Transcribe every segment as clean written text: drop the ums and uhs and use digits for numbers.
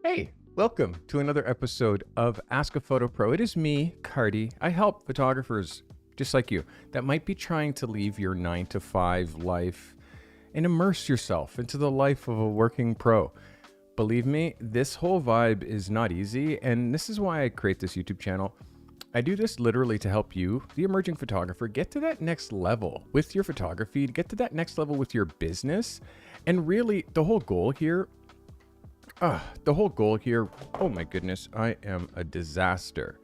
Hey, welcome to another episode of Ask a Photo Pro. It is me, Carty. I help photographers just like you that might be trying to leave your 9 to 5 life and immerse yourself into the life of a working pro. Believe me, this whole vibe is not easy, and this is why I create this YouTube channel. I do this literally to help you, the emerging photographer, get to that next level with your photography, to get to that next level with your business. And really, the whole goal here, oh my goodness, I am a disaster.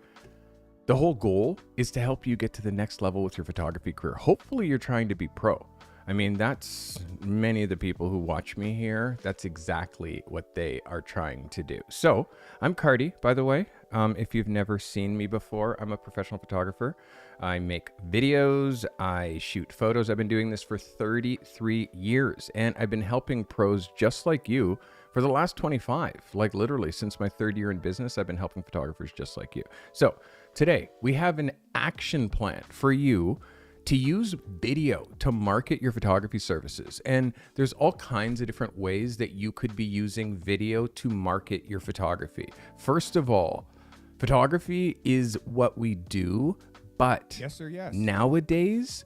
The whole goal is to help you get to the next level with your photography career. Hopefully you're trying to be pro. I mean, that's many of the people who watch me here. That's exactly what they are trying to do. So I'm Carty, by the way. If you've never seen me before, I'm a professional photographer. I make videos, I shoot photos. I've been doing this for 33 years, and I've been helping pros just like you for the last 25, like literally since my 3rd year in business, I've been helping photographers just like you. So today we have an action plan for you to use video to market your photography services. And there's all kinds of different ways that you could be using video to market your photography. First of all, photography is what we do, but Yes, sir, yes. nowadays,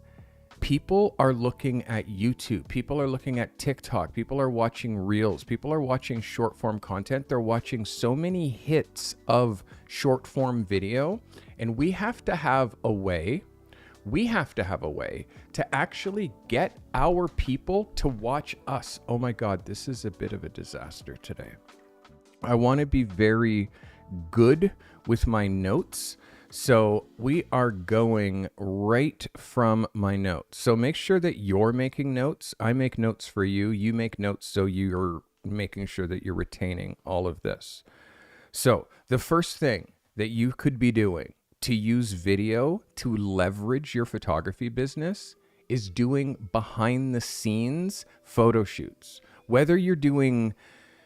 people are looking at YouTube. People are looking at TikTok. People are watching Reels. People are watching short form content. They're watching so many hits of short form video. And we have to have a way to actually get our people to watch us. Oh my God, this is a bit of a disaster today. I want to be very good with my notes. So we are going right from my notes. So make sure that you're making notes. I make notes for you. You make notes so you're making sure that you're retaining all of this. So the first thing that you could be doing to use video to leverage your photography business is doing behind the scenes photo shoots. Whether you're doing,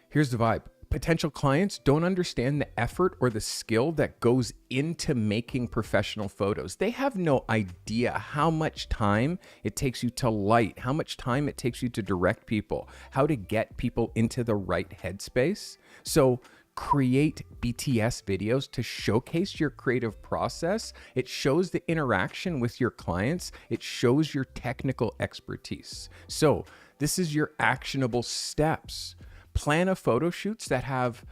here's the vibe. Potential clients don't understand the effort or the skill that goes into making professional photos. They have no idea how much time it takes you to light, how much time it takes you to direct people, how to get people into the right headspace. So create BTS videos to showcase your creative process. It shows the interaction with your clients. It shows your technical expertise. So this is your actionable steps. Plan a photo shoots that have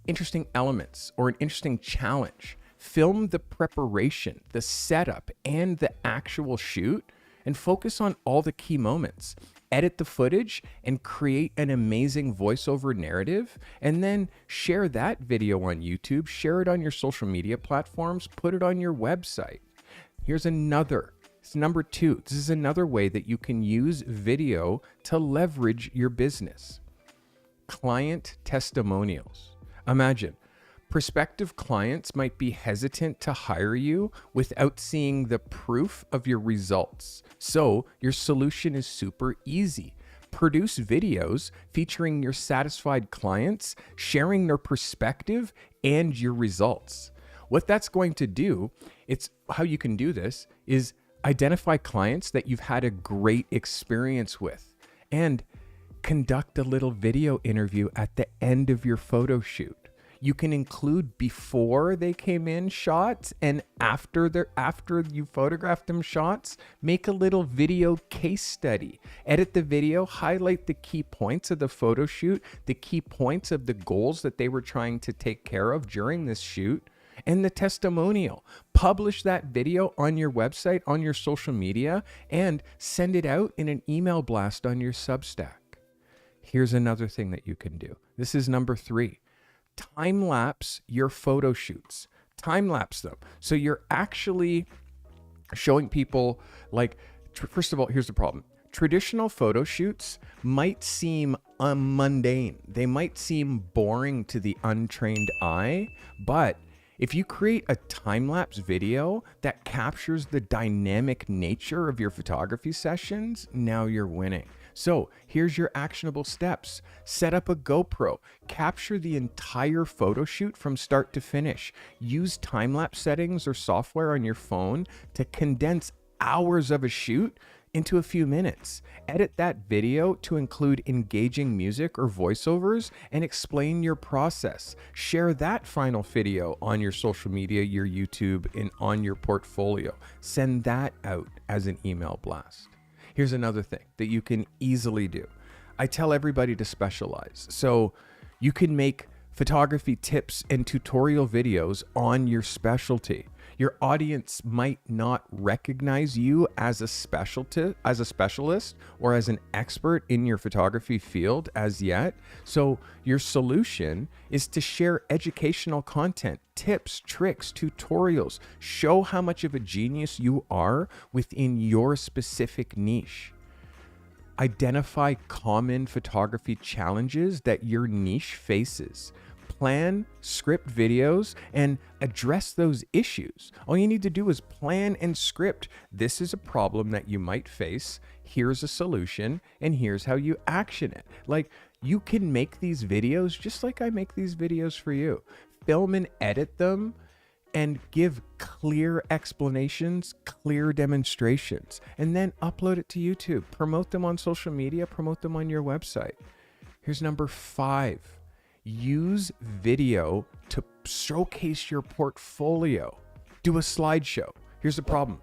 interesting elements or an interesting challenge. Film the preparation, the setup, and the actual shoot, and focus on all the key moments. Edit the footage and create an amazing voiceover narrative, and then share that video on YouTube, share it on your social media platforms, put it on your website. Here's another. It's number 2. This is another way that you can use video to leverage your business. Client testimonials. Imagine prospective clients might be hesitant to hire you without seeing the proof of your results. So your solution is super easy. Produce videos featuring your satisfied clients, sharing their perspective and your results. What that's going to do, it's how you can do this, is identify clients that you've had a great experience with and conduct a little video interview at the end of your photo shoot. You can include before they came in shots and after you photographed them shots. Make a little video case study. Edit the video, highlight the key points of the photo shoot, the key points of the goals that they were trying to take care of during this shoot, and the testimonial. Publish that video on your website, on your social media, and send it out in an email blast on your Substack. Here's another thing that you can do. This is number 3. Time-lapse your photo shoots. Time-lapse them. So you're actually showing people, like, first of all, here's the problem. Traditional photo shoots might seem mundane. They might seem boring to the untrained eye, but if you create a time-lapse video that captures the dynamic nature of your photography sessions, now you're winning. So here's your actionable steps. Set up a GoPro. Capture the entire photo shoot from start to finish. Use time-lapse settings or software on your phone to condense hours of a shoot into a few minutes. Edit that video to include engaging music or voiceovers and explain your process. Share that final video on your social media, your YouTube, and on your portfolio. Send that out as an email blast. Here's another thing that you can easily do. I tell everybody to specialize. So you can make photography tips and tutorial videos on your specialty. Your audience might not recognize you as a specialist or as an expert in your photography field as yet. So your solution is to share educational content, tips, tricks, tutorials. Show how much of a genius you are within your specific niche. Identify common photography challenges that your niche faces. Plan, script videos, and address those issues. All you need to do is plan and script. This is a problem that you might face. Here's a solution, and here's how you action it. Like, you can make these videos just like I make these videos for you. Film and edit them and give clear explanations, clear demonstrations, and then upload it to YouTube. Promote them on social media, promote them on your website. Here's number 5. Use video to showcase your portfolio. Do a slideshow. Here's the problem.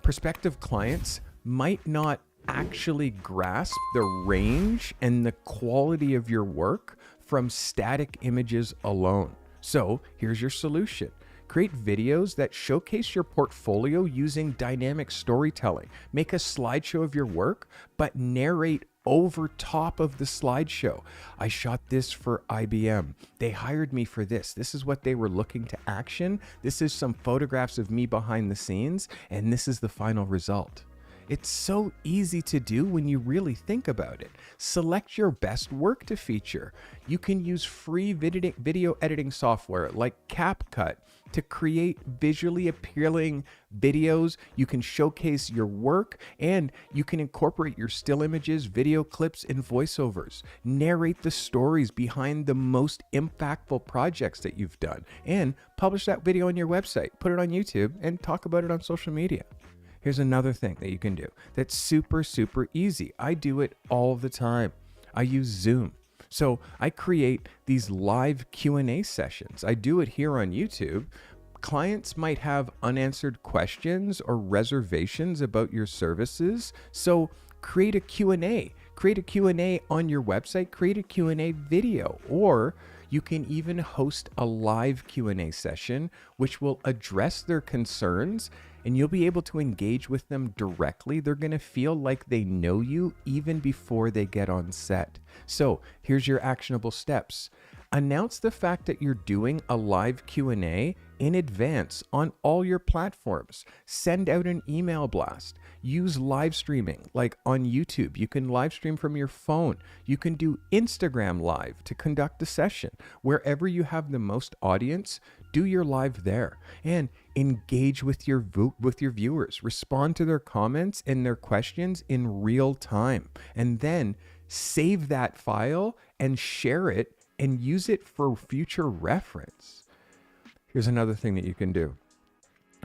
Prospective clients might not actually grasp the range and the quality of your work from static images alone. So here's your solution. Create videos that showcase your portfolio using dynamic storytelling. Make a slideshow of your work, but narrate over top of the slideshow. I shot this for IBM. They hired me for this. This is what they were looking to action. This is some photographs of me behind the scenes, and this is the final result. It's so easy to do when you really think about it. Select your best work to feature. You can use free video editing software like CapCut to create visually appealing videos. You can showcase your work, and you can incorporate your still images, video clips, and voiceovers. Narrate the stories behind the most impactful projects that you've done, and publish that video on your website. Put it on YouTube and talk about it on social media. Here's another thing that you can do that's super, super easy. I do it all the time. I use Zoom. So I create these live Q&A sessions. I do it here on YouTube. Clients might have unanswered questions or reservations about your services. So create a Q&A. Create a Q&A on your website. Create a Q&A video. Or you can even host a live Q&A session, which will address their concerns, and you'll be able to engage with them directly. They're going to feel like they know you even before they get on set. So here's your actionable steps. Announce the fact that you're doing a live Q&A in advance on all your platforms. Send out an email blast. Use live streaming, like on YouTube. You can live stream from your phone. You can do Instagram Live to conduct a session. Wherever you have the most audience, do your live there and engage with your viewers. Respond to their comments and their questions in real time. And then save that file and share it and use it for future reference. Here's another thing that you can do.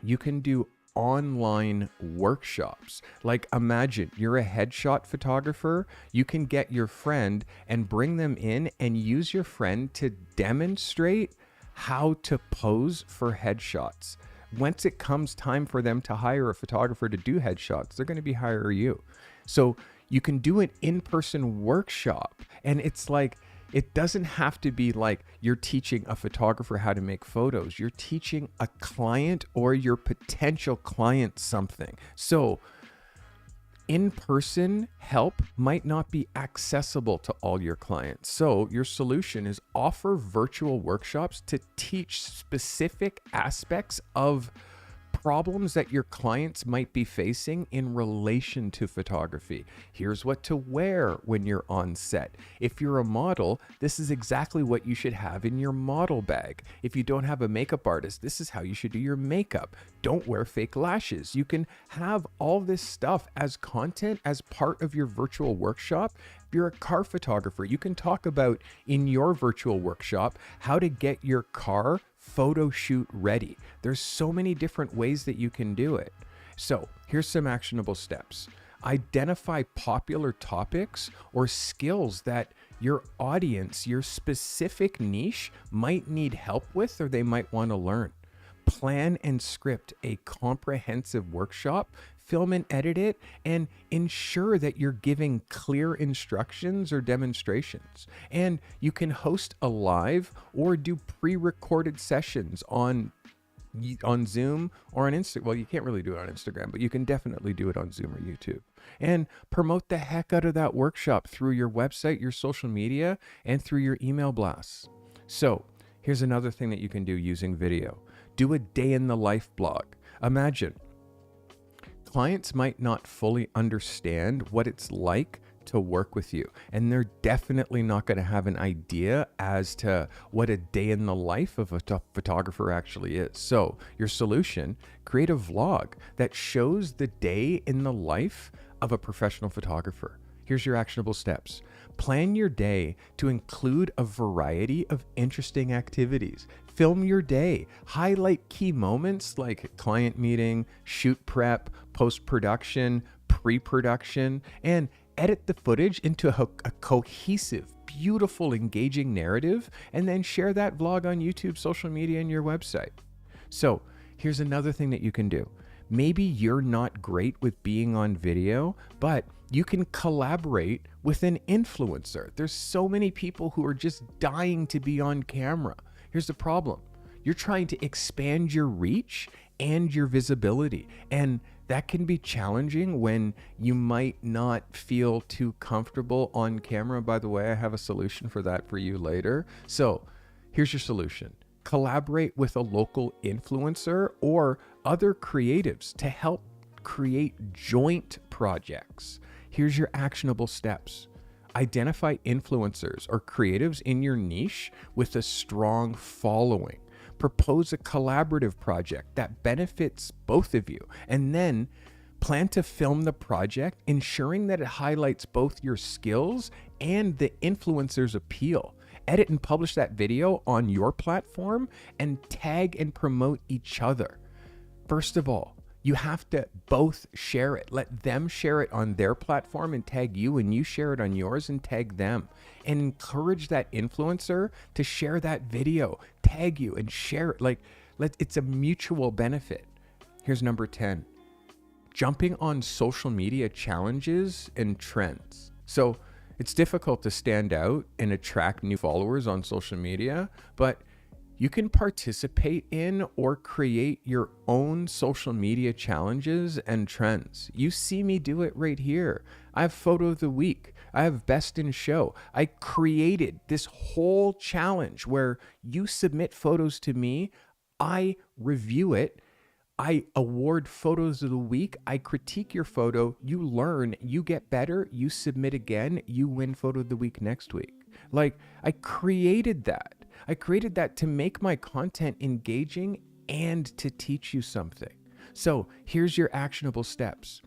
You can do online workshops. Like, imagine you're a headshot photographer. You can get your friend and bring them in and use your friend to demonstrate how to pose for headshots. Once it comes time for them to hire a photographer to do headshots, they're going to be hiring you. So you can do an in-person workshop, and it's like, it doesn't have to be like you're teaching a photographer how to make photos. You're teaching a client or your potential client something. So in-person help might not be accessible to all your clients. So your solution is offer virtual workshops to teach specific aspects of problems that your clients might be facing in relation to photography. Here's what to wear when you're on set. If you're a model, this is exactly what you should have in your model bag. If you don't have a makeup artist, this is how you should do your makeup. Don't wear fake lashes. You can have all this stuff as content as part of your virtual workshop. If you're a car photographer, you can talk about in your virtual workshop how to get your car photo shoot ready. There's so many different ways that you can do it. So here's some actionable steps. Identify popular topics or skills that your audience, your specific niche might need help with or they might want to learn. Plan and script a comprehensive workshop, film and edit it, and ensure that you're giving clear instructions or demonstrations. And you can host a live or do pre-recorded sessions on Zoom or on Instagram. Well, you can't really do it on Instagram, but you can definitely do it on Zoom or YouTube. And promote the heck out of that workshop through your website, your social media, and through your email blasts. So here's another thing that you can do using video. Do a day in the life blog. Imagine clients might not fully understand what it's like to work with you, and they're definitely not going to have an idea as to what a day in the life of a photographer actually is. So your solution, create a vlog that shows the day in the life of a professional photographer. Here's your actionable steps. Plan your day to include a variety of interesting activities. Film your day. Highlight key moments like client meeting, shoot prep, post-production, pre-production, and edit the footage into a cohesive, beautiful, engaging narrative, and then share that vlog on YouTube, social media, and your website. So here's another thing that you can do. Maybe you're not great with being on video, but you can collaborate with an influencer. There's so many people who are just dying to be on camera. Here's the problem. You're trying to expand your reach and your visibility, and that can be challenging when you might not feel too comfortable on camera. By the way, I have a solution for that for you later. So here's your solution. Collaborate with a local influencer or other creatives to help create joint projects. Here's your actionable steps. Identify influencers or creatives in your niche with a strong following. Propose a collaborative project that benefits both of you, and then plan to film the project, ensuring that it highlights both your skills and the influencer's appeal. Edit and publish that video on your platform and tag and promote each other. First of all, you have to both share it. Let them share it on their platform and tag you, and you share it on yours and tag them. And encourage that influencer to share that video, tag you, and share it. It's a mutual benefit. Here's number 10. Jumping on social media challenges and trends. So it's difficult to stand out and attract new followers on social media, but you can participate in or create your own social media challenges and trends. You see me do it right here. I have photo of the week. I have best in show. I created this whole challenge where you submit photos to me, I review it, I award photos of the week, I critique your photo, you learn, you get better, you submit again, you win photo of the week next week. I created that. I created that to make my content engaging and to teach you something. So here's your actionable steps.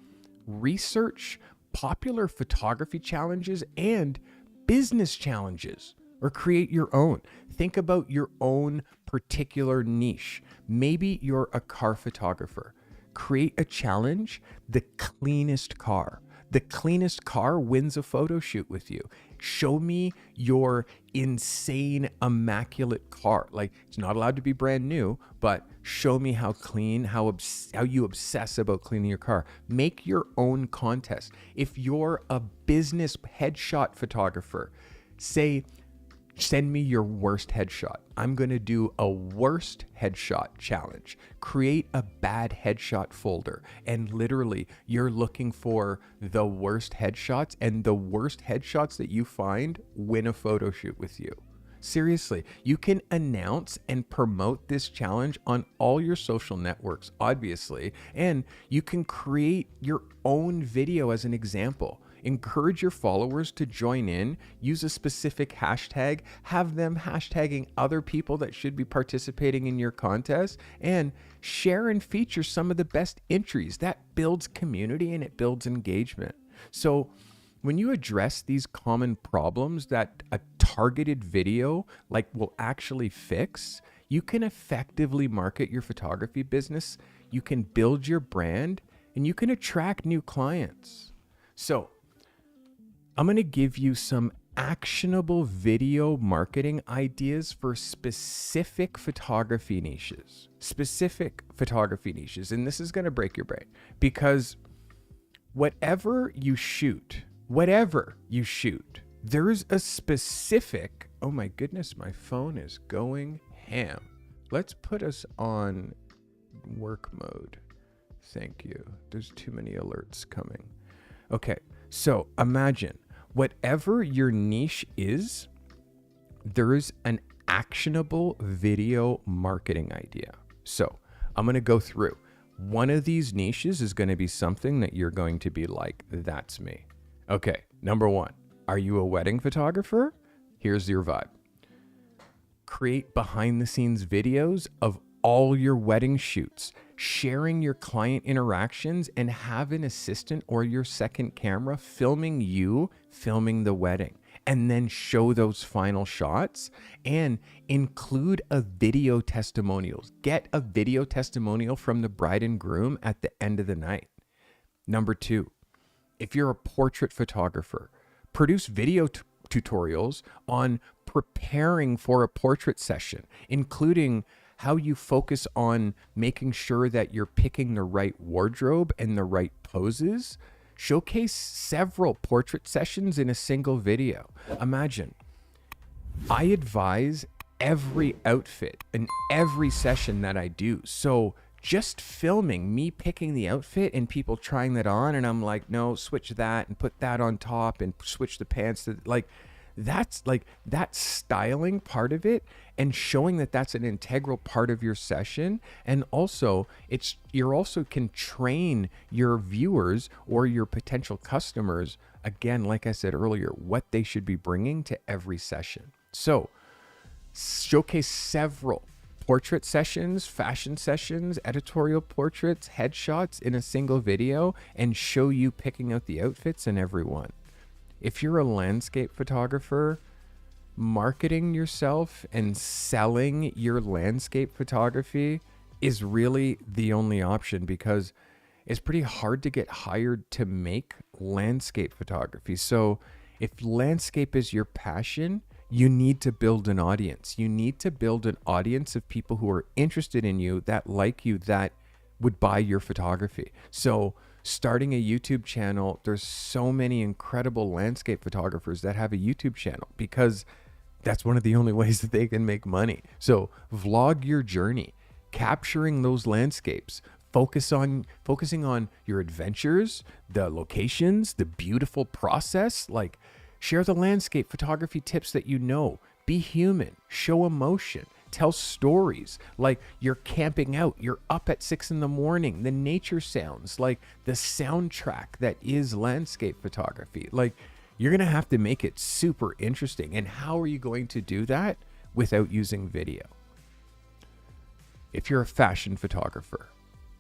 Research popular photography challenges and business challenges, or create your own. Think about your own particular niche. Maybe you're a car photographer. Create a challenge, the cleanest car. The cleanest car wins a photo shoot with you. Show me your insane, immaculate car. It's not allowed to be brand new, but show me how clean, how you obsess about cleaning your car. Make your own contest. If you're a business headshot photographer, send me your worst headshot. I'm going to do a worst headshot challenge. Create a bad headshot folder. And literally, you're looking for the worst headshots, and the worst headshots that you find win a photo shoot with you. Seriously, you can announce and promote this challenge on all your social networks, obviously, and you can create your own video as an example. Encourage your followers to join in, use a specific hashtag, have them hashtagging other people that should be participating in your contest, and share and feature some of the best entries. That builds community and it builds engagement. So when you address these common problems that a targeted video will actually fix, you can effectively market your photography business, you can build your brand, and you can attract new clients. So I'm going to give you some actionable video marketing ideas for specific photography niches. And this is going to break your brain because whatever you shoot, there's a specific, oh my goodness, my phone is going ham. Let's put us on work mode. Thank you. There's too many alerts coming. Okay, so imagine whatever your niche is, there's an actionable video marketing idea. So I'm going to go through. One of these niches is going to be something that you're going to be like, that's me. Okay, number one, are you a wedding photographer? Here's your vibe. Create behind the scenes videos of all your wedding shoots, sharing your client interactions, and have an assistant or your second camera filming you filming the wedding, and then show those final shots and include a video testimonials. Get a video testimonial from the bride and groom at the end of the night. Number two, if you're a portrait photographer, produce video tutorials on preparing for a portrait session, including how you focus on making sure that you're picking the right wardrobe and the right poses. Showcase several portrait sessions in a single video. Imagine, I advise every outfit in every session that I do. So just filming me picking the outfit and people trying that on, and I'm like, no, switch that and put that on top and switch the pants to that's like that styling part of it, and showing that that's an integral part of your session. And also you're also can train your viewers or your potential customers, again, like I said earlier, what they should be bringing to every session. So showcase several portrait sessions, fashion sessions, editorial portraits, headshots in a single video, and show you picking out the outfits in every one. If you're a landscape photographer, marketing yourself and selling your landscape photography is really the only option, because it's pretty hard to get hired to make landscape photography. So if landscape is your passion, you need to build an audience. You need to build an audience of people who are interested in you, that like you, that would buy your photography. So starting a YouTube channel, there's so many incredible landscape photographers that have a YouTube channel because that's one of the only ways that they can make money. So vlog your journey, capturing those landscapes, focusing on your adventures, the locations, the beautiful process. Like, share the landscape photography tips that you know. Be human, show emotion, tell stories. Like, you're camping out, you're up at 6 a.m, the nature sounds, like the soundtrack that is landscape photography. Like, you're going to have to make it super interesting. And how are you going to do that without using video? If you're a fashion photographer,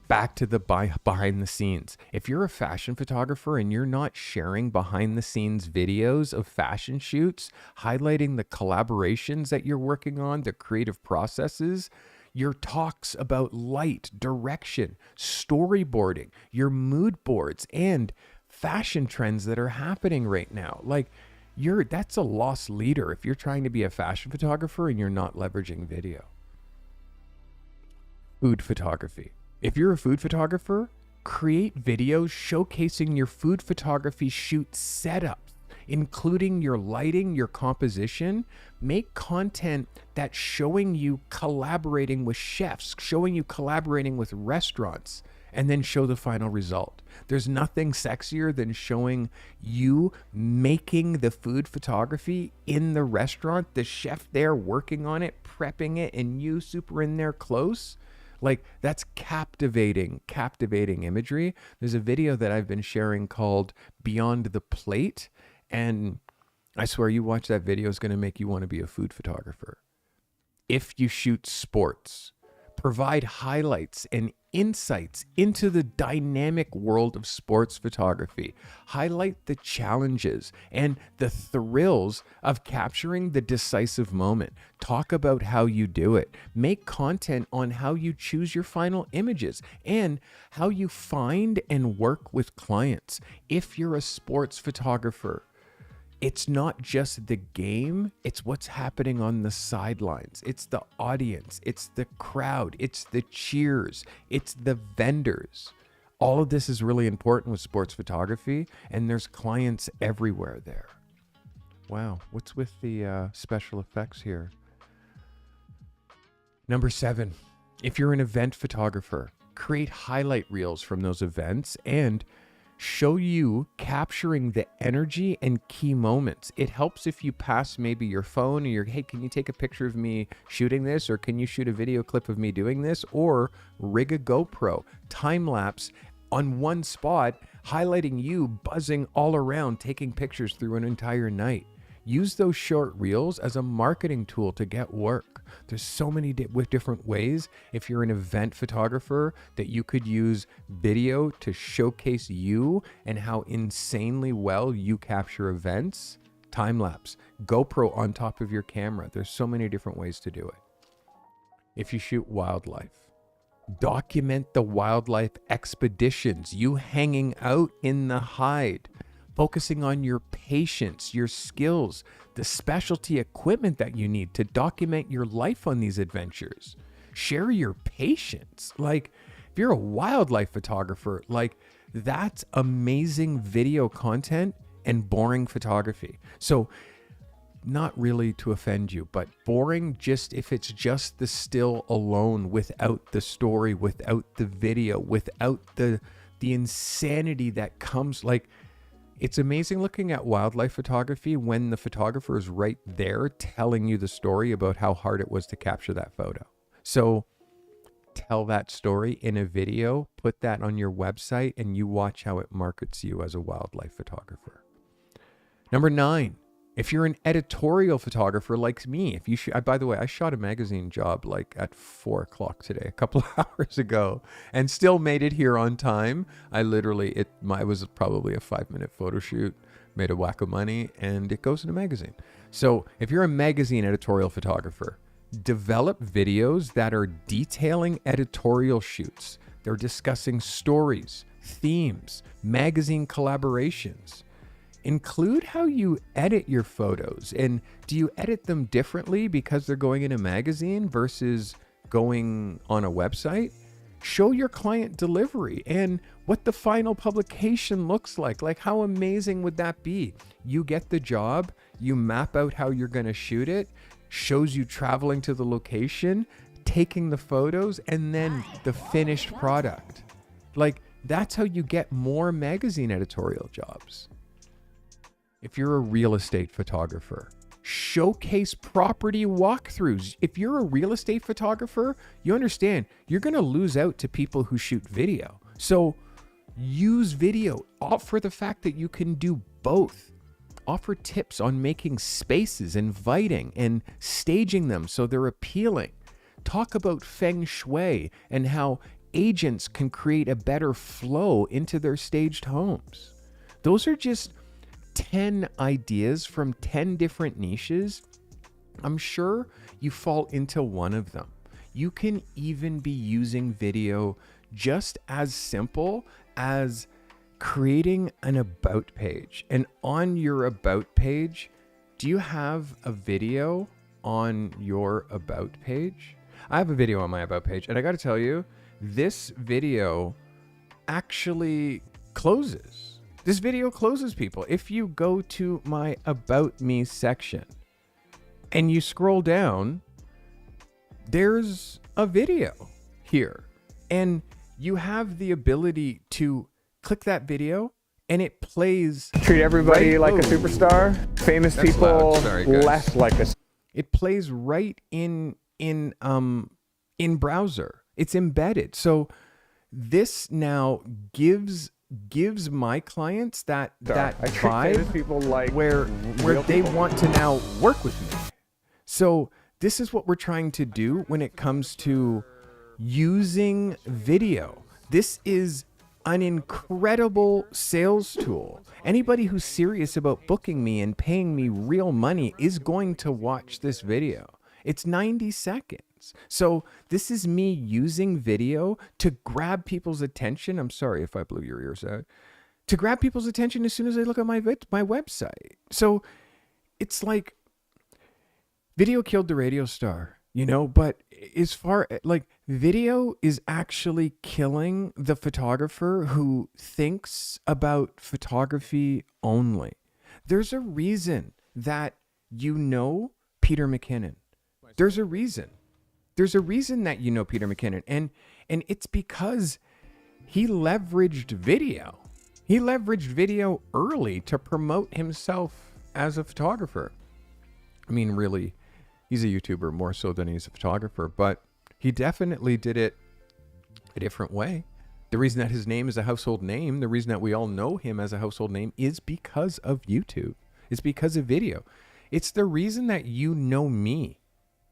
back to the behind the scenes. If you're a fashion photographer and you're not sharing behind the scenes videos of fashion shoots, highlighting the collaborations that you're working on, the creative processes, your talks about light, direction, storyboarding, your mood boards, and fashion trends that are happening right now. Like, that's a lost leader if you're trying to be a fashion photographer and you're not leveraging video. Food photography. If you're a food photographer, create videos showcasing your food photography shoot setups, including your lighting, your composition. Make content that's showing you collaborating with chefs, showing you collaborating with restaurants, and then show the final result. There's nothing sexier than showing you making the food photography in the restaurant, the chef there working on it, prepping it, and you super in there close. Like, that's captivating imagery. There's a video that I've been sharing called Beyond the Plate, and I swear you watch that video, is going to make you want to be a food photographer. If you shoot sports, provide highlights and insights into the dynamic world of sports photography. Highlight the challenges and the thrills of capturing the decisive moment. Talk about how you do it. Make content on how you choose your final images and how you find and work with clients. If you're a sports photographer, it's not just the game, it's what's happening on the sidelines. It's the audience, it's the crowd, it's the cheers, it's the vendors. All of this is really important with sports photography, and there's clients everywhere there. Wow, what's with the special effects here? Number 7, if you're an event photographer, create highlight reels from those events and show you capturing the energy and key moments. It helps if you pass maybe your phone or hey, can you take a picture of me shooting this? Or can you shoot a video clip of me doing this? Or rig a GoPro, time lapse on one spot, highlighting you buzzing all around, taking pictures through an entire night. Use those short reels as a marketing tool to get work. There's so many different ways. If you're an event photographer, that you could use video to showcase you and how insanely well you capture events. Time lapse, GoPro on top of your camera. There's so many different ways to do it. If you shoot wildlife, document the wildlife expeditions, you hanging out in the hide, focusing on your patience, your skills, the specialty equipment that you need to document your life on these adventures. Share your patience. Like, if you're a wildlife photographer, like, that's amazing video content and boring photography. So, not really to offend you, but boring just if it's just the still alone without the story, without the video, without the insanity that comes. Like, it's amazing looking at wildlife photography when the photographer is right there telling you the story about how hard it was to capture that photo. So tell that story in a video, put that on your website, and you watch how it markets you as a wildlife photographer. Number 9, if you're an editorial photographer like me, if you by the way, I shot a magazine job like at 4 o'clock today, a couple of hours ago, and still made it here on time. I literally, it was probably a 5-minute photo shoot, made a whack of money, and it goes in a magazine. So if you're a magazine editorial photographer, develop videos that are detailing editorial shoots. They're discussing stories, themes, magazine collaborations. Include how you edit your photos. And do you edit them differently because they're going in a magazine versus going on a website? Show your client delivery and what the final publication looks like. Like, how amazing would that be? You get the job, you map out how you're going to shoot it, shows you traveling to the location, taking the photos, and then the finished product. Like, that's how you get more magazine editorial jobs. If you're a real estate photographer, showcase property walkthroughs. If you're a real estate photographer, you understand you're going to lose out to people who shoot video. So use video. Offer the fact that you can do both. Offer tips on making spaces inviting and staging them so they're appealing. Talk about feng shui and how agents can create a better flow into their staged homes. Those are just 10 ideas from 10 different niches. I'm sure you fall into one of them. You can even be using video just as simple as creating an about page. And on your about page, do you have a video on your about page? I have a video on my about page, and I got to tell you, this video actually closes. This video closes people. If you go to my About Me section and you scroll down, there's a video here. And you have the ability to click that video and it plays. Treat everybody like a superstar. Famous That's people Sorry, less like a. It plays right in browser. It's embedded. So this now gives my clients that vibe people like where they want to now work with me. So this is what we're trying to do when it comes to using video. This is an incredible sales tool. Anybody who's serious about booking me and paying me real money is going to watch this video. It's 90 seconds. So this is me using video to grab people's attention. I'm sorry if I blew your ears out. To grab people's attention as soon as they look at my website. So it's like video killed the radio star, you know, but as far like video is actually killing the photographer who thinks about photography only. There's a reason that you know Peter McKinnon. There's a reason. There's a reason that you know Peter McKinnon. And it's because he leveraged video. He leveraged video early to promote himself as a photographer. I mean, really, he's a YouTuber more so than he's a photographer, but he definitely did it a different way. The reason that his name is a household name, the reason that we all know him as a household name is because of YouTube. It's because of video. It's the reason that you know me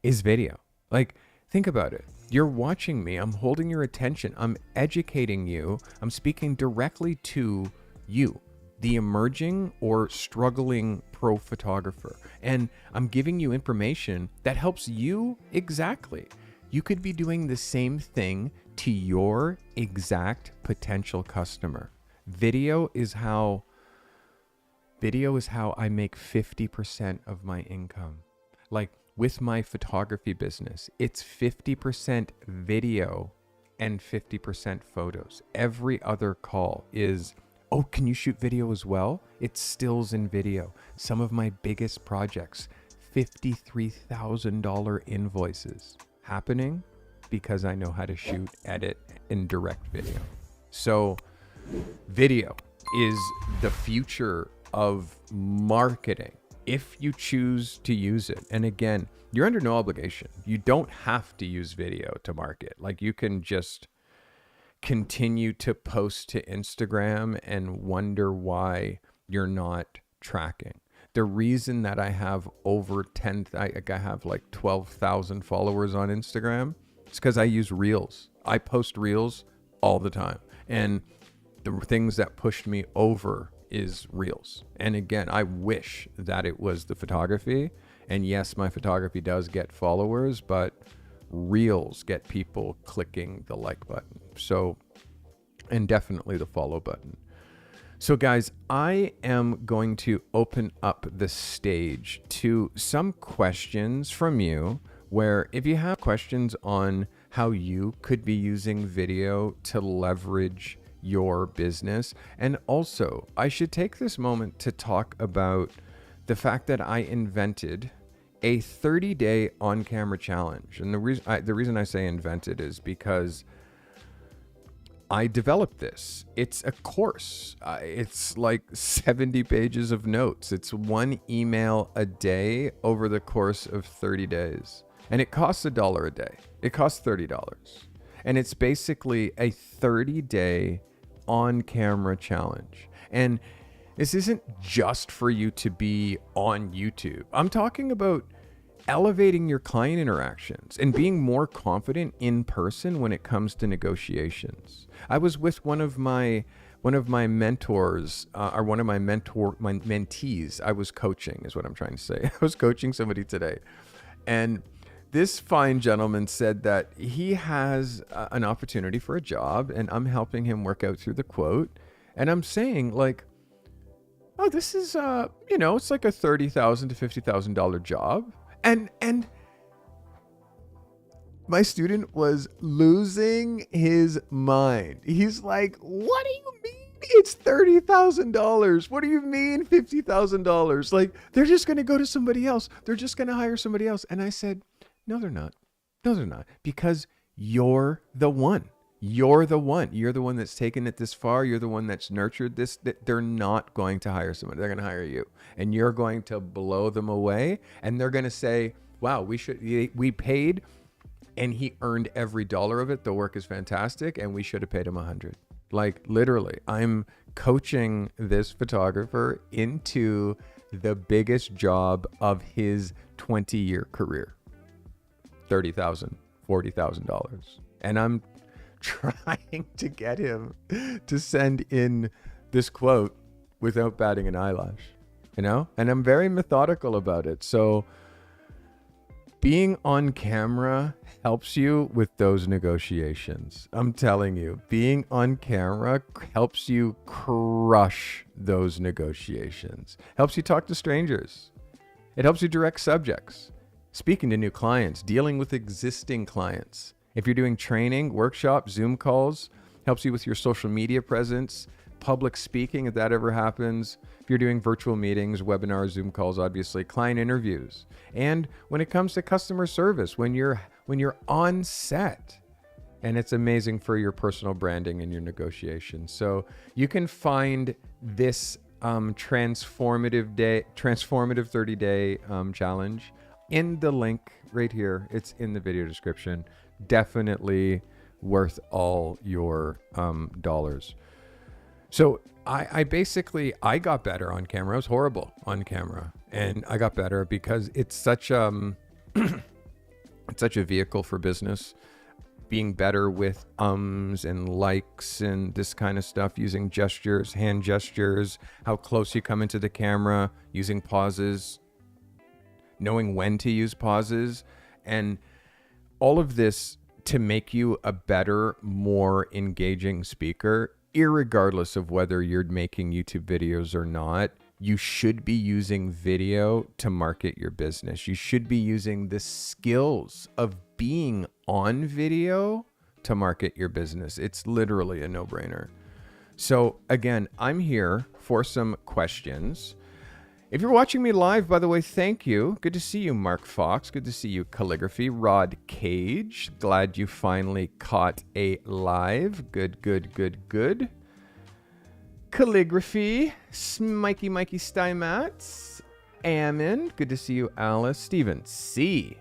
is video. Like, think about it. You're watching me. I'm holding your attention. I'm educating you. I'm speaking directly to you, the emerging or struggling pro photographer. And I'm giving you information that helps you exactly. You could be doing the same thing to your exact potential customer. Video is how I make 50% of my income. Like, with my photography business, it's 50% video and 50% photos. Every other call is, oh, can you shoot video as well? It's stills and video. Some of my biggest projects, $53,000 invoices happening because I know how to shoot, edit, and direct video. So video is the future of marketing if you choose to use it. And again, you're under no obligation. You don't have to use video to market. Like, you can just continue to post to Instagram and wonder why you're not tracking. The reason that I have over I have like 12,000 followers on Instagram, it's because I use Reels. I post Reels all the time. And the things that pushed me over is Reels. And again, I wish that it was the photography. And yes, my photography does get followers, but Reels get people clicking the like button. So, and definitely the follow button. So guys, I am going to open up the stage to some questions from you, where if you have questions on how you could be using video to leverage your business. And also, I should take this moment to talk about the fact that I invented a 30-day on-camera challenge. And the reason I say invented is because I developed this. It's a course. It's like 70 pages of notes. It's one email a day over the course of 30 days. And it costs $1 a day. It costs $30. And it's basically a 30-day on-camera challenge. And this isn't just for you to be on YouTube. I'm talking about elevating your client interactions and being more confident in person when it comes to negotiations. I was with one of my mentors, or one of my mentees. I was coaching, is what I'm trying to say. I was coaching somebody today, and this fine gentleman said that he has an opportunity for a job, and I'm helping him work out through the quote. And I'm saying, like, oh, this is, it's like a $30,000 to $50,000 job. And my student was losing his mind. He's like, what do you mean it's $30,000? What do you mean $50,000? Like, they're just going to go to somebody else. They're just going to hire somebody else. And I said, no, they're not. No, they're not. Because you're the one. You're the one. You're the one that's taken it this far. You're the one that's nurtured this. They're not going to hire someone. They're going to hire you. And you're going to blow them away. And they're going to say, wow, we paid, and he earned every dollar of it. The work is fantastic, and we should have paid him 100. Like, literally, I'm coaching this photographer into the biggest job of his 20-year career. 30,000 $40,000. And I'm trying to get him to send in this quote without batting an eyelash, you know? And I'm very methodical about it. So being on camera helps you with those negotiations. I'm telling you, being on camera helps you crush those negotiations. Helps you talk to strangers. It helps you direct subjects, speaking to new clients, dealing with existing clients. If you're doing training, workshops, Zoom calls, helps you with your social media presence, public speaking, if that ever happens. If you're doing virtual meetings, webinars, Zoom calls, obviously, client interviews. And when it comes to customer service, when you're on set, and it's amazing for your personal branding and your negotiations. So you can find this transformative 30-day challenge in the link right here. It's in the video description. Definitely worth all your dollars. So I basically got better on camera. I was horrible on camera, and I got better because it's such it's such a vehicle for business. Being better with ums and likes and this kind of stuff, using gestures, hand gestures, how close you come into the camera, using pauses, knowing when to use pauses, and all of this to make you a better, more engaging speaker, irregardless of whether you're making YouTube videos or not. You should be using video to market your business. You should be using the skills of being on video to market your business. It's literally a no-brainer. So again, I'm here for some questions. If you're watching me live, by the way, thank you. Good to see you, Mark Fox. Good to see you, Calligraphy. Rod Cage. Glad you finally caught a live. Good. Calligraphy, Mikey Steinmetz, Ammon, good to see you, Alice, Steven C,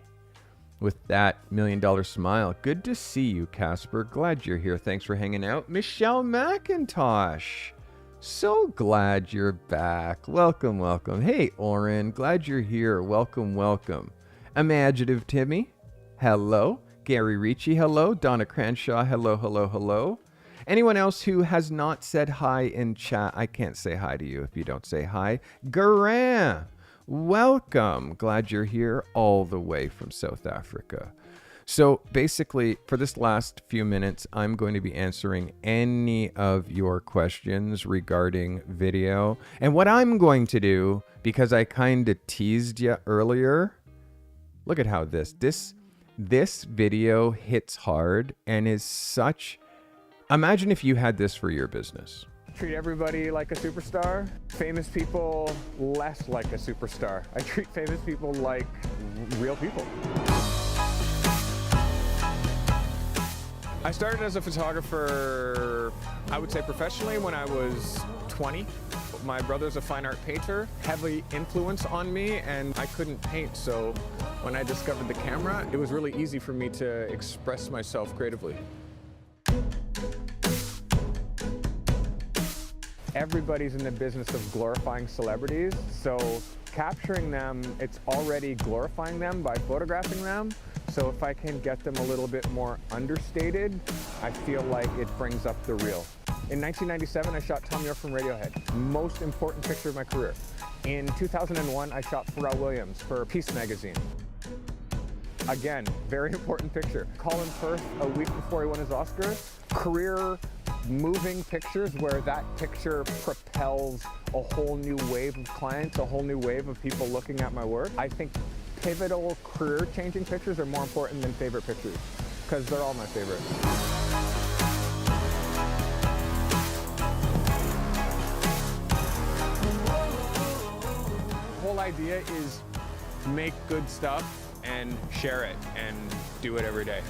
with that $1 million smile, good to see you, Casper, glad you're here, thanks for hanging out, Michelle McIntosh, so glad you're back, welcome, hey, Oren, glad you're here, welcome, Imaginative Timmy, hello, Gary Ricci, hello, Donna Cranshaw, hello, anyone else who has not said hi in chat, I can't say hi to you if you don't say hi. Garan, welcome. Glad you're here all the way from South Africa. So basically, for this last few minutes, I'm going to be answering any of your questions regarding video. And what I'm going to do, because I kind of teased you earlier, look at how this video hits hard and is such... Imagine if you had this for your business. Treat everybody like a superstar. Famous people less like a superstar. I treat famous people like real people. I started as a photographer, I would say professionally, when I was 20. My brother's a fine art painter, heavy influence on me, and I couldn't paint, so when I discovered the camera, it was really easy for me to express myself creatively. Everybody's in the business of glorifying celebrities, so capturing them, it's already glorifying them by photographing them. So if I can get them a little bit more understated, I feel like it brings up the real. In 1997, I shot Tom York from Radiohead, most important picture of my career. In 2001, I shot Pharrell Williams for Peace magazine. Again, very important picture. Colin Firth, a week before he won his Oscar, career moving pictures where that picture propels a whole new wave of clients, a whole new wave of people looking at my work. I think pivotal career changing pictures are more important than favorite pictures because they're all my favorite. The whole idea is make good stuff and share it and do it every day.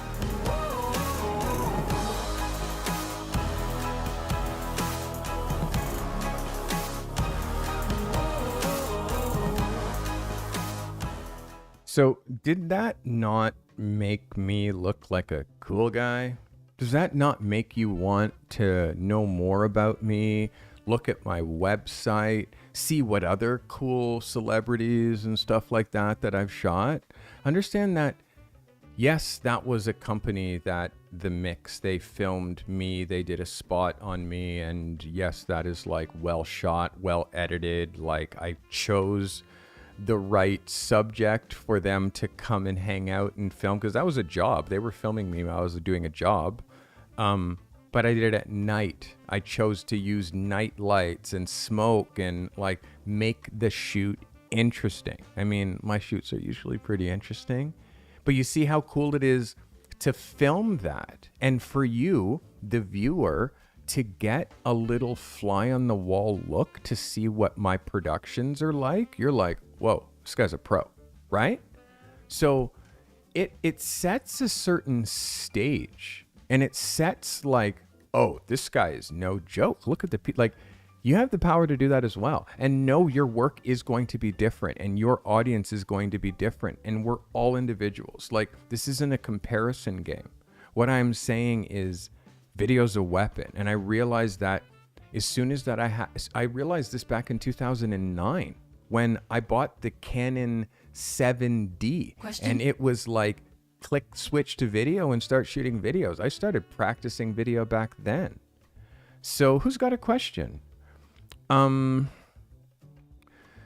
So did that not make me look like a cool guy? Does that not make you want to know more about me, look at my website, see what other cool celebrities and stuff like that I've shot? Understand that Yes, that was a company that The Mix, they filmed me, they did a spot on me, and yes, that is like well shot, well edited. Like I chose the right subject for them to come and hang out and film because that was a job. They were filming me while I was doing a job. But I did it at night. I chose to use night lights and smoke and like make the shoot interesting. I mean, my shoots are usually pretty interesting, but you see how cool it is to film that. And for you, the viewer, to get a little fly on the wall look to see what my productions are like. You're like, whoa, this guy's a pro, right? So it sets a certain stage, and it sets like, oh, this guy is no joke. Look at the people. Like, you have the power to do that as well. And know your work is going to be different, and your audience is going to be different. And we're all individuals. Like, this isn't a comparison game. What I'm saying is video's a weapon. And I realized that as soon as that I realized this back in 2009 when I bought the Canon 7D. And it was like, click switch to video and start shooting videos. I started practicing video back then. So who's got a question?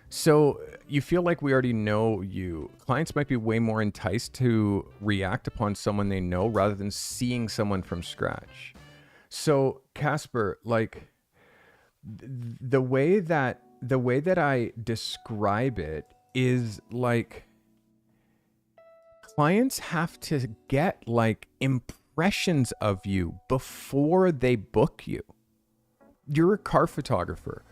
So you feel like we already know you. Clients might be way more enticed to react upon someone they know rather than seeing someone from scratch. So Casper, like the way that I describe it is like clients have to get like impressions of you before they book you. You're a car photographer.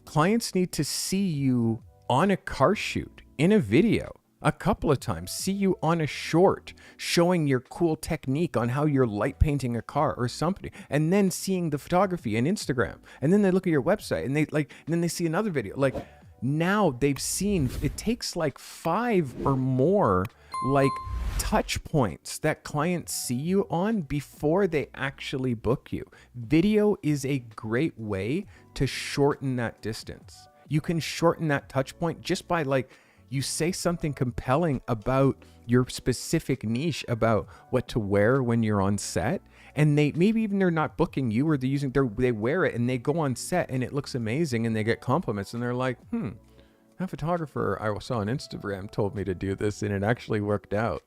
Clients need to see you on a car shoot, in a video, a couple of times, see you on a short, showing your cool technique on how you're light painting a car or something, and then seeing the photography on Instagram. And then they look at your website and and then they see another video. Like now they've seen, it takes like 5 or more like touch points that clients see you on before they actually book you. Video is a great way to shorten that distance. You can shorten that touch point just by like, you say something compelling about your specific niche, about what to wear when you're on set. And they, maybe even they're not booking you, or they wear it and they go on set and it looks amazing and they get compliments and they're like, that photographer I saw on Instagram told me to do this and it actually worked out.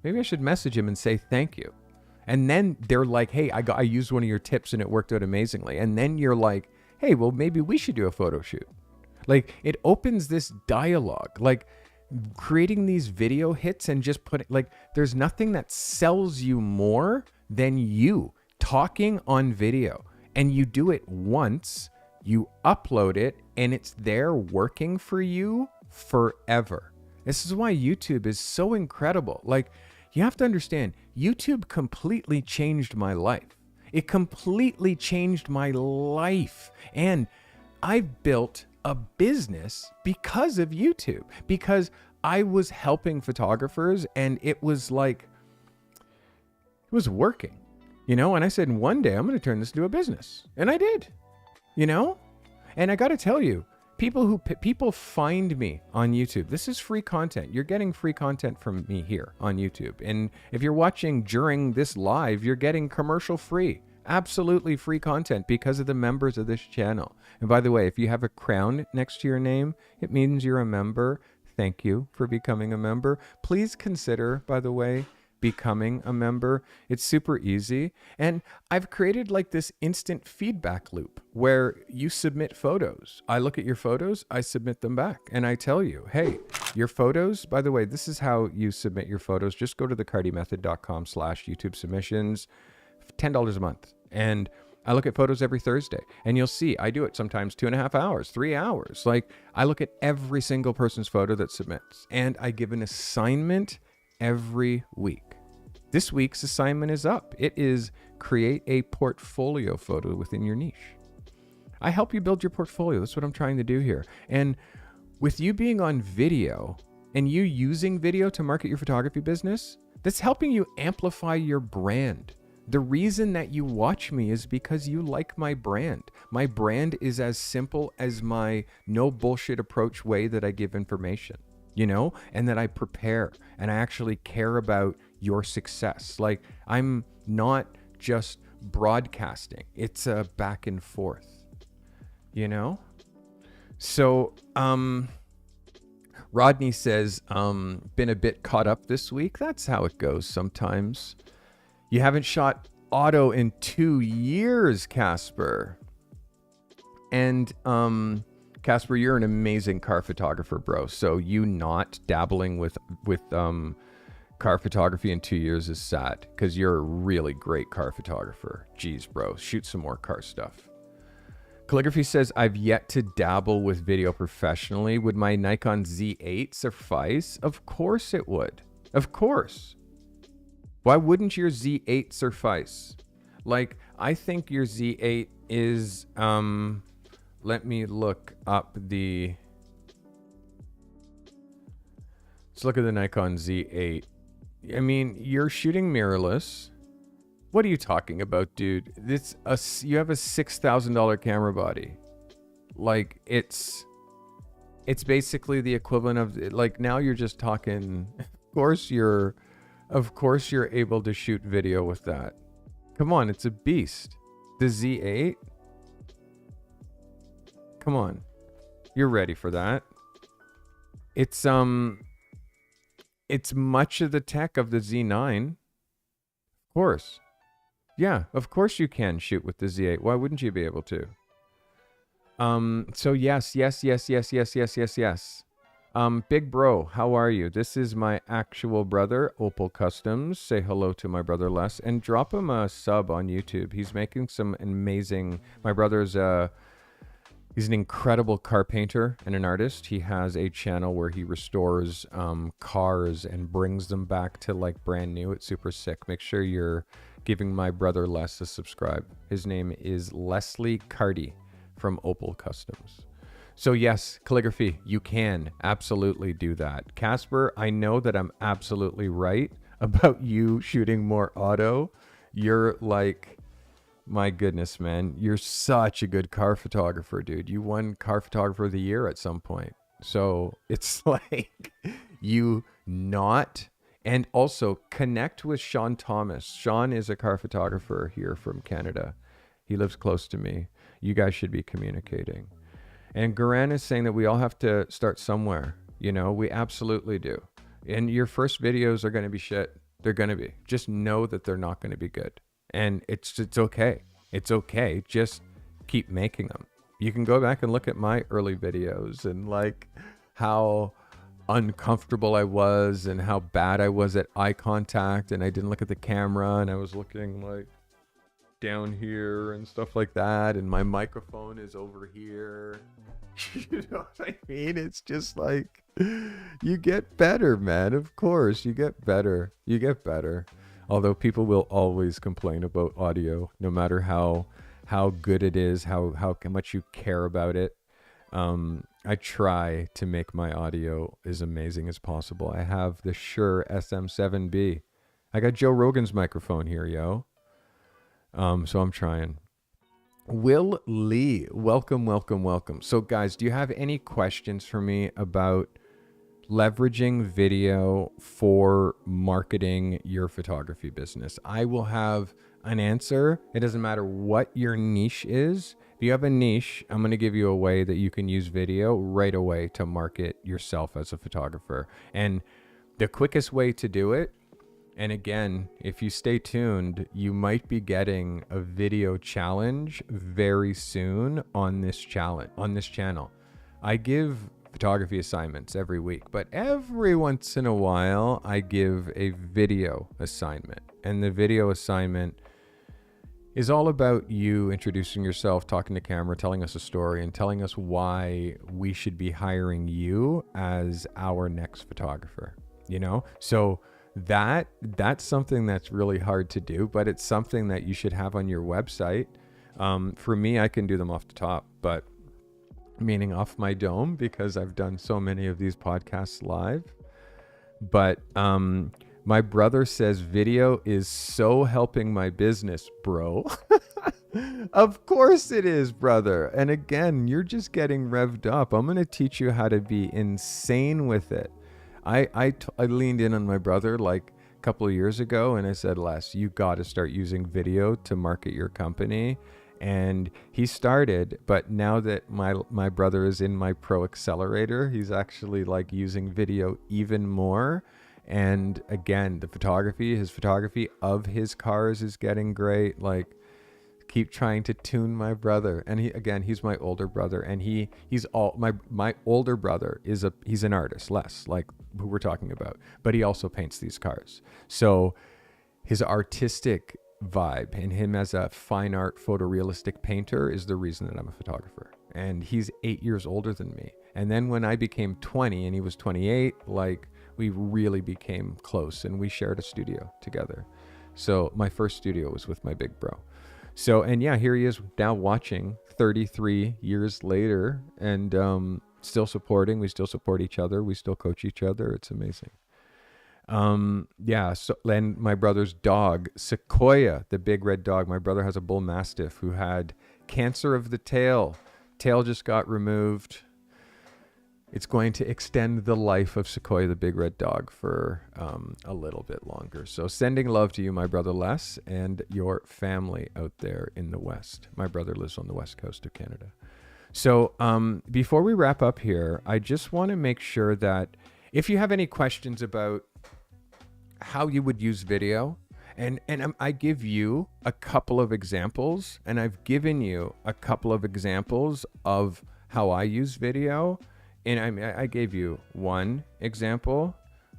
Maybe I should message him and say thank you. And then they're like, hey, I used one of your tips and it worked out amazingly. And then you're like, hey, well, maybe we should do a photo shoot. Like, it opens this dialogue, like creating these video hits and just putting, like, there's nothing that sells you more than you talking on video. And you do it once, you upload it, and it's there working for you forever. This is why YouTube is so incredible. Like, you have to understand, YouTube completely changed my life. It completely changed my life. And I've built a business because of YouTube, because I was helping photographers and it was like, it was working, you know? And I said, one day I'm going to turn this into a business. And I did, you know? And I got to tell you, people find me on YouTube. This is free content. You're getting free content from me here on YouTube. And if you're watching during this live, you're getting commercial free. Absolutely free content because of the members of this channel. And by the way, if you have a crown next to your name, it means you're a member. Thank you for becoming a member. Please consider, by the way, becoming a member. It's super easy. And I've created like this instant feedback loop where you submit photos. I look at your photos, I submit them back, and I tell you, hey, your photos, by the way, this is how you submit your photos. Just go to thecartymethod.com/YouTube submissions, $10 a month. And I look at photos every Thursday, and you'll see I do it sometimes 2.5 hours, 3 hours. Like, I look at every single person's photo that submits, and I give an assignment every week. This week's assignment is up. It is create a portfolio photo within your niche. I help you build your portfolio. That's what I'm trying to do here. And with you being on video and you using video to market your photography business, that's helping you amplify your brand. The reason that you watch me is because you like my brand. My brand is as simple as my no bullshit approach way that I give information, you know, and that I prepare and I actually care about your success. Like, I'm not just broadcasting. It's a back and forth, you know? So, Rodney says, been a bit caught up this week. That's how it goes sometimes. You haven't shot auto in 2 years, Casper. And, Casper, you're an amazing car photographer, bro. So you not dabbling with car photography in 2 years is sad, because you're a really great car photographer. Jeez, bro, shoot some more car stuff. Calligraphy says, I've yet to dabble with video professionally. Would my Nikon Z8 suffice? Of course it would. Of course. Why wouldn't your Z8 suffice? Like, I think your Z8 is, let me look up the, let's look at the Nikon Z8. I mean, you're shooting mirrorless. What are you talking about, dude? You have a $6,000 camera body. Like, it's basically the equivalent of, like, now you're just talking. Of course you're able to shoot video with that. Come on, it's a beast. The Z8. Come on, you're ready for that. It's much of the tech of the Z9. Of course. Yeah, of course you can shoot with the Z8. Why wouldn't you be able to? So yes. Big bro, how are you? This is my actual brother, Opal Customs. Say hello to my brother Les, and drop him a sub on YouTube. He's making some amazing, my brother's he's an incredible car painter and an artist. He has a channel where he restores cars and brings them back to like brand new. It's super sick. Make sure you're giving my brother Les a subscribe. His name is Leslie Carty from Opal Customs. So yes, calligraphy, you can absolutely do that. Casper, I know that I'm absolutely right about you shooting more auto. You're like, my goodness, man, you're such a good car photographer, dude. You won Car Photographer of the Year at some point. So it's like you not, and also connect with Sean Thomas. Sean is a car photographer here from Canada. He lives close to me. You guys should be communicating. And Garan is saying that we all have to start somewhere. You know, we absolutely do. And your first videos are going to be shit. They're going to be. Just know that they're not going to be good. And it's okay. It's okay. Just keep making them. You can go back and look at my early videos and like how uncomfortable I was and how bad I was at eye contact, and I didn't look at the camera, and I was looking like down here and stuff like that, and my microphone is over here. You know what I mean? It's just like, you get better, man. Of course, you get better. You get better. Although people will always complain about audio, no matter how good it is, how much you care about it. I try to make my audio as amazing as possible. I have the Shure SM7B. I got Joe Rogan's microphone here, yo. So I'm trying. Will Lee, welcome. So guys, do you have any questions for me about leveraging video for marketing your photography business? I will have an answer. It doesn't matter what your niche is. If you have a niche, I'm going to give you a way that you can use video right away to market yourself as a photographer. And the quickest way to do it, and again, if you stay tuned, you might be getting a video challenge very soon on this channel. I give photography assignments every week, but every once in a while I give a video assignment. And the video assignment is all about you introducing yourself, talking to camera, telling us a story, and telling us why we should be hiring you as our next photographer, you know? So that's something that's really hard to do, but it's something that you should have on your website. For me, I can do them off the top, but meaning off my dome, because I've done so many of these podcasts live. But my brother says video is so helping my business, bro. Of course it is, brother. And again, you're just getting revved up. I'm going to teach you how to be insane with it. I leaned in on my brother like, a couple of years ago, and I said, Les, you got to start using video to market your company. And he started, but now that my brother is in my pro accelerator, he's actually like using video even more. And again, his photography of his cars is getting great. Like, keep trying to tune my brother. And he's my older brother, and he's all my older brother he's an artist, Les, like who we're talking about, but he also paints these cars. So his artistic vibe and him as a fine art photorealistic painter is the reason that I'm a photographer. And he's 8 years older than me. And then when I became 20 and he was 28, like, we really became close, and we shared a studio together. So my first studio was with my big bro. So, and yeah, here he is now watching 33 years later, and still supporting. We still support each other. We still coach each other. It's amazing. Yeah. So, and my brother's dog, Sequoia, the big red dog. My brother has a bull mastiff who had cancer of the tail. Tail just got removed. It's going to extend the life of Sequoia, the big red dog, for a little bit longer. So sending love to you, my brother Les, and your family out there in the West. My brother lives on the West Coast of Canada. So before we wrap up here, I just want to make sure that if you have any questions about how you would use video, and I give you a couple of examples, and I've given you a couple of examples of how I use video. And I gave you one example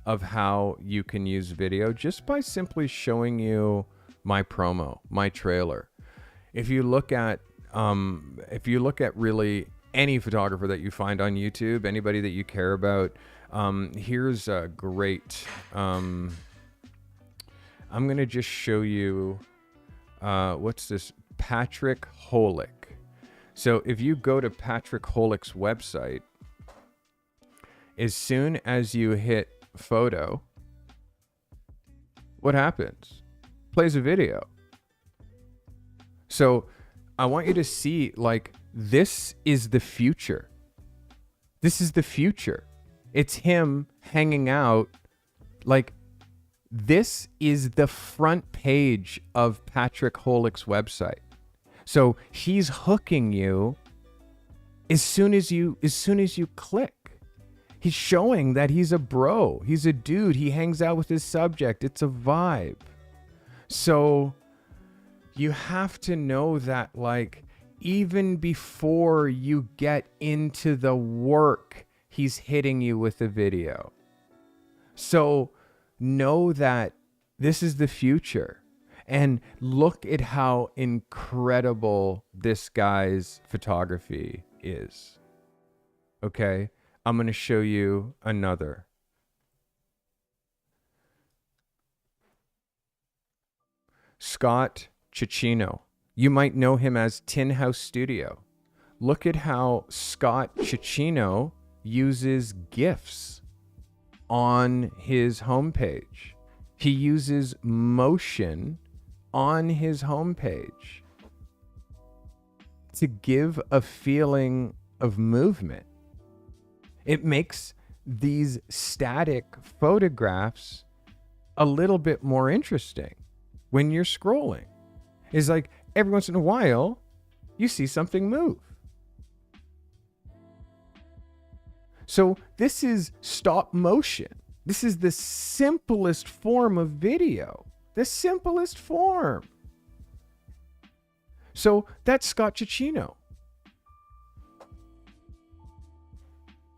of how you can use video just by simply showing you my promo, my trailer. If you look at really any photographer that you find on YouTube, anybody that you care about, here's a great. I'm gonna just show you. What's this? Patrick Holick. So if you go to Patrick Holick's website, as soon as you hit photo, what happens? Plays a video. So I want you to see, like, this is the future. This is the future. It's him hanging out. Like, this is the front page of Patrick Holick's website. So he's hooking you as soon as you click. He's showing that he's a bro. He's a dude. He hangs out with his subject. It's a vibe. So you have to know that, like, even before you get into the work, he's hitting you with a video. So know that this is the future. And look at how incredible this guy's photography is. Okay? I'm going to show you another. Scott Cicchino. You might know him as Tin House Studio. Look at how Scott Cicchino uses GIFs on his homepage. He uses motion on his homepage to give a feeling of movement. It makes these static photographs a little bit more interesting when you're scrolling. It's like every once in a while, you see something move. So this is stop motion. This is the simplest form of video. The simplest form. So that's Scott Cicchino.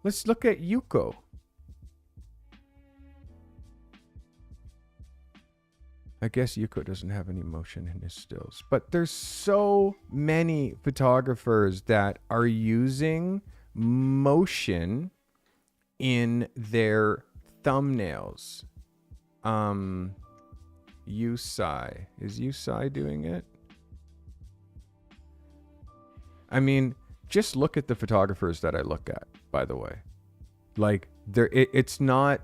Let's look at Yuko. I guess Yuko doesn't have any motion in his stills, but there's so many photographers that are using motion in their thumbnails. Usai. Is Usai doing it? I mean, just look at the photographers that I look at, by the way. Like, it's not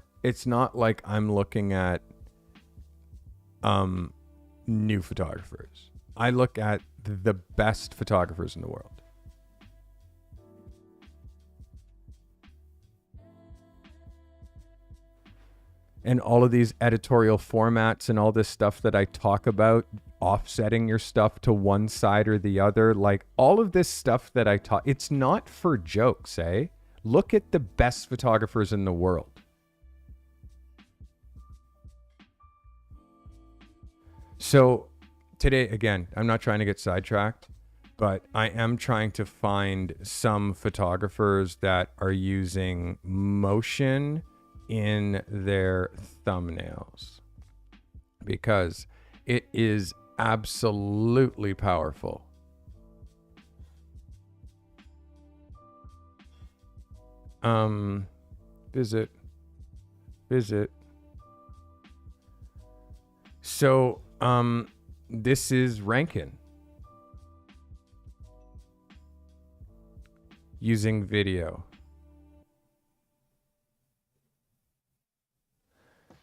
like I'm looking at new photographers. I look at the best photographers in the world. and all of these editorial formats and all this stuff that I talk about, offsetting your stuff to one side or the other, like all of this stuff that I talk, it's not for jokes, eh? Look at the best photographers in the world. So today, again, I'm not trying to get sidetracked, but I am trying to find some photographers that are using motion in their thumbnails, because it is absolutely powerful. Visit. So, this is Rankin using video.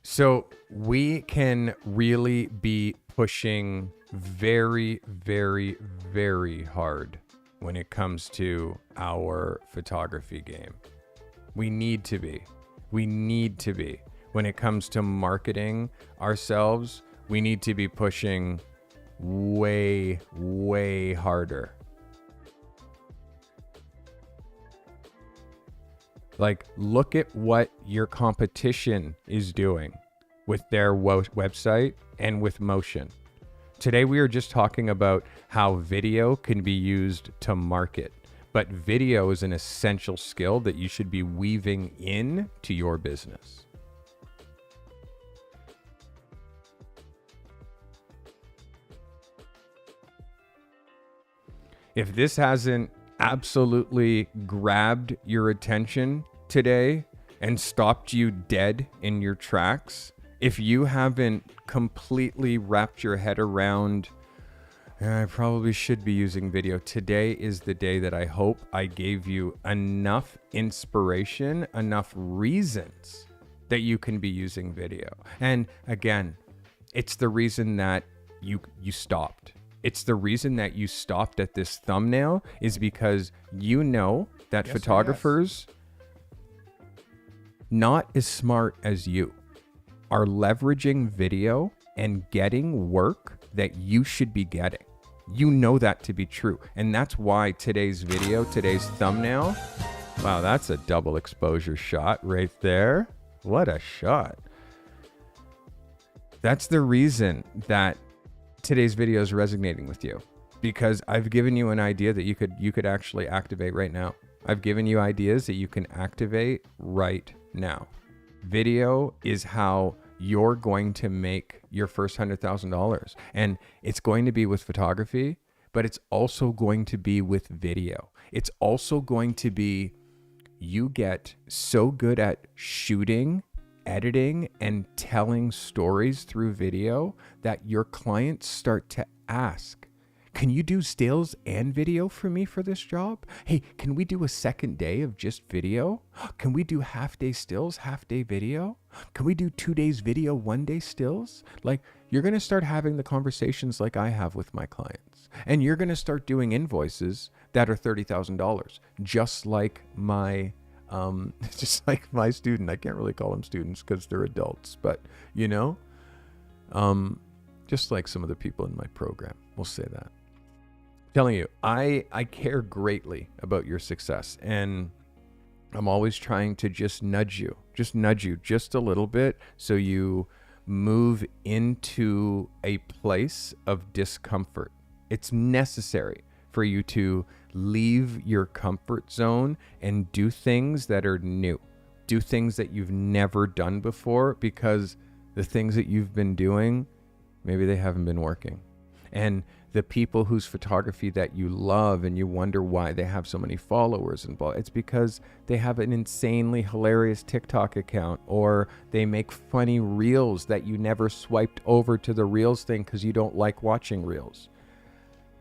So we can really be pushing very, very, very hard when it comes to our photography game. We need to be. When it comes to marketing ourselves, we need to be pushing way, way harder. Like, look at what your competition is doing with their website and with motion. Today, we are just talking about how video can be used to market, but video is an essential skill that you should be weaving in to your business. If this hasn't absolutely grabbed your attention today and stopped you dead in your tracks, if you haven't completely wrapped your head around, I probably should be using video, today is the day that I hope I gave you enough inspiration, enough reasons that you can be using video. And again, it's the reason that you stopped. It's the reason that you stopped at this thumbnail is because you know that photographers not as smart as you are leveraging video and getting work that you should be getting. You know that to be true. And that's why today's video, today's thumbnail, wow, that's a double exposure shot right there. What a shot. That's the reason that today's video is resonating with you, because I've given you an idea that you could actually activate right now. I've given you ideas that you can activate right now. Video is how you're going to make your first $100,000, and it's going to be with photography, but it's also going to be with video. It's also going to be, you get so good at shooting, editing, and telling stories through video that your clients start to ask, can you do stills and video for me for this job? Hey, can we do a second day of just video? Can we do half day stills, half day video? Can we do 2 days video, 1 day stills? Like, you're going to start having the conversations like I have with my clients, and you're going to start doing invoices that are $30,000, just like my student. I can't really call them students because they're adults, but just like some of the people in my program, we'll say that. I'm telling you, I care greatly about your success, and I'm always trying to just nudge you just a little bit so you move into a place of discomfort. It's necessary for you to leave your comfort zone and do things that are new. Do things that you've never done before, because the things that you've been doing, maybe they haven't been working. And the people whose photography that you love and you wonder why they have so many followers and it's because they have an insanely hilarious TikTok account, or they make funny reels that you never swiped over to the reels thing because you don't like watching reels.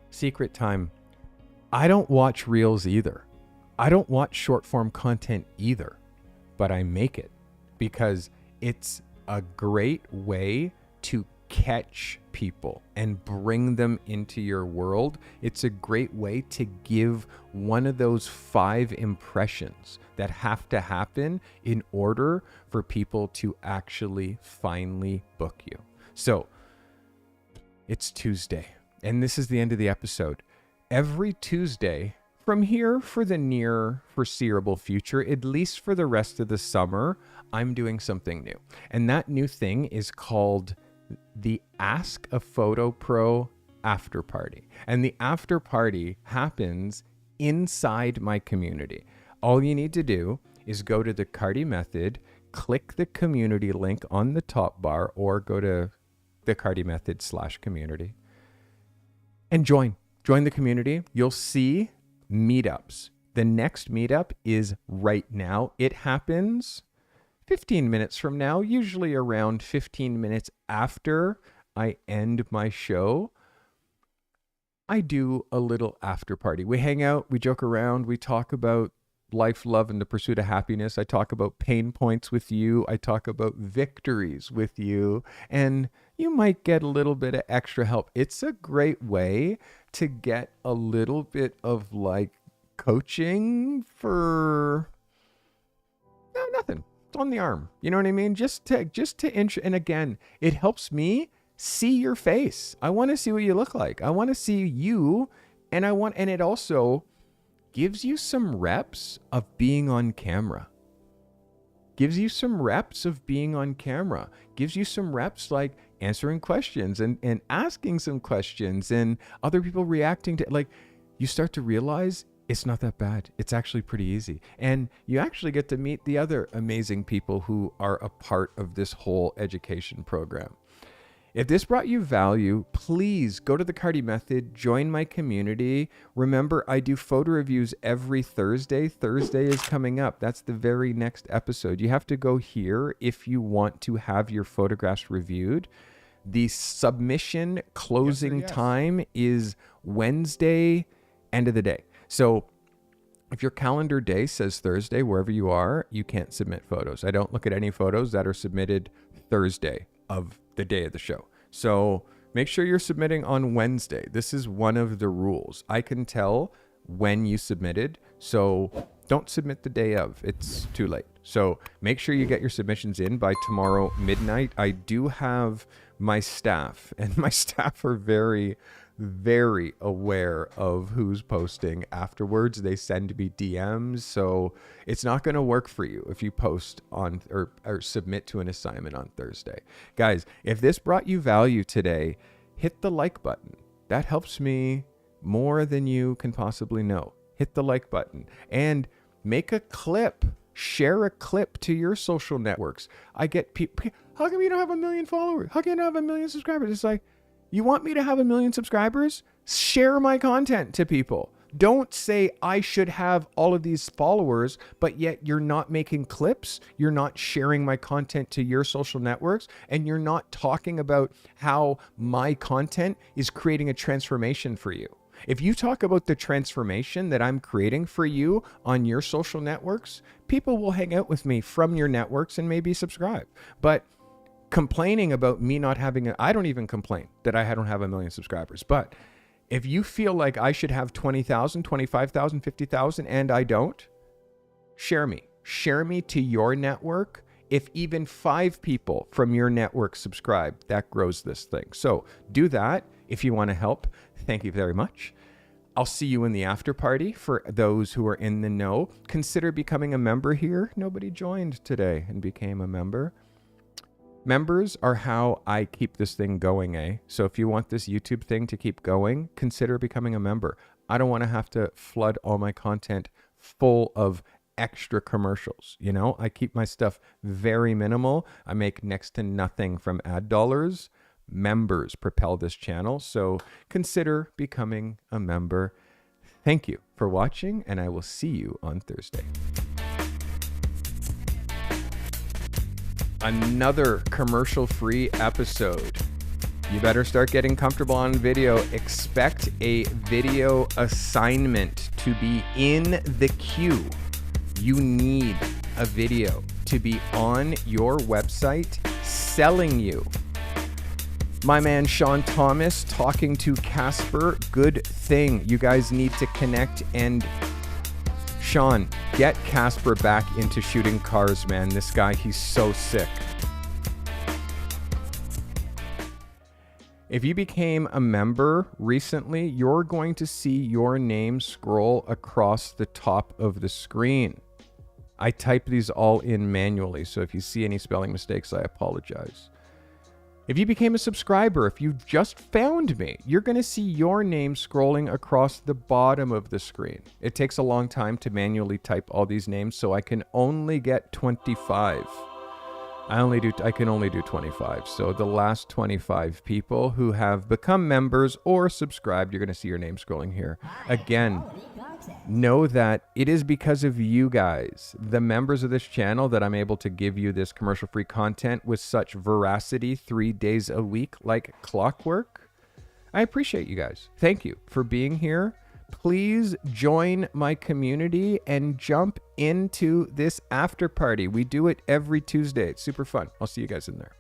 Secret time. I don't watch reels either. I don't watch short form content either, but I make it because it's a great way to catch people and bring them into your world, it's a great way to give one of those 5 impressions that have to happen in order for people to actually finally book you. So it's Tuesday, and this is the end of the episode. Every Tuesday from here for the near foreseeable future, at least for the rest of the summer, I'm doing something new. And that new thing is called the Ask a Photo Pro Afterparty. And the Afterparty happens inside my community. All you need to do is go to the Carty method, click the community link on the top bar, or go to the Carty method /community and join the community. You'll see meetups. The next meetup is right now. It happens 15 minutes from now, usually around 15 minutes after I end my show. I do a little after party. We hang out, we joke around, we talk about life, love, and the pursuit of happiness. I talk about pain points with you. I talk about victories with you, and you might get a little bit of extra help. It's a great way to get a little bit of like coaching for nothing. It's on the arm. You know what I mean? Just to and again, it helps me see your face. I want to see what you look like. I want to see you, and it also gives you some reps of being on camera. Gives you some reps like answering questions and asking some questions and other people reacting to, like, you start to realize it's not that bad. It's actually pretty easy. And you actually get to meet the other amazing people who are a part of this whole education program. If this brought you value, please go to the Carty method, join my community. Remember, I do photo reviews every Thursday. Thursday is coming up. That's the very next episode. You have to go here if you want to have your photographs reviewed. The submission closing time is Wednesday, end of the day. So if your calendar day says Thursday, wherever you are, you can't submit photos. I don't look at any photos that are submitted Thursday of the day of the show. So make sure you're submitting on Wednesday. This is one of the rules. I can tell when you submitted, so don't submit the day of. It's too late. So make sure you get your submissions in by tomorrow midnight. I do have my staff, and my staff are very, very aware of who's posting afterwards. They send me DMs, so it's not going to work for you if you post on or submit to an assignment on Thursday. Guys, if this brought you value today, hit the like button. That helps me more than you can possibly know. Hit the like button and make a clip. Share a clip to your social networks. I get people, how come you don't have 1 million followers? How come you don't have 1 million subscribers? It's like, you want me to have 1 million subscribers? Share my content to people. Don't say I should have all of these followers, but yet you're not making clips. You're not sharing my content to your social networks, and you're not talking about how my content is creating a transformation for you. If you talk about the transformation that I'm creating for you on your social networks, people will hang out with me from your networks and maybe subscribe. But complaining about me not having I don't even complain that I don't have 1 million subscribers. But if you feel like I should have 20,000, 25,000, 50,000 and I don't, share me to your network. If even 5 people from your network subscribe, that grows this thing. So do that if you want to help. Thank you very much. I'll see you in the after party. For those who are in the know, consider becoming a member here. Nobody joined today and became a member. Members are how I keep this thing going, eh? So if you want this YouTube thing to keep going, consider becoming a member. I don't want to have to flood all my content full of extra commercials. You know, I keep my stuff very minimal. I make next to nothing from ad dollars. Members propel this channel, so consider becoming a member. Thank you for watching, and I will see you on Thursday. Another commercial-free episode. You better start getting comfortable on video. Expect a video assignment to be in the queue. You need a video to be on your website selling you My man Sean Thomas talking to Casper. Good thing. You guys need to connect. And Sean, get Casper back into shooting cars, man. This guy, he's so sick. If you became a member recently, you're going to see your name scroll across the top of the screen. I type these all in manually, so if you see any spelling mistakes, I apologize. If you became a subscriber, if you just found me, you're going to see your name scrolling across the bottom of the screen. It takes a long time to manually type all these names, so I can only get 25. I can only do 25. So the last 25 people who have become members or subscribed, you're going to see your name scrolling here. Again, know that it is because of you guys, the members of this channel, that I'm able to give you this commercial-free content with such veracity 3 days a week like clockwork. I appreciate you guys. Thank you for being here. Please join my community and jump into this after party. We do it every Tuesday. It's super fun. I'll see you guys in there.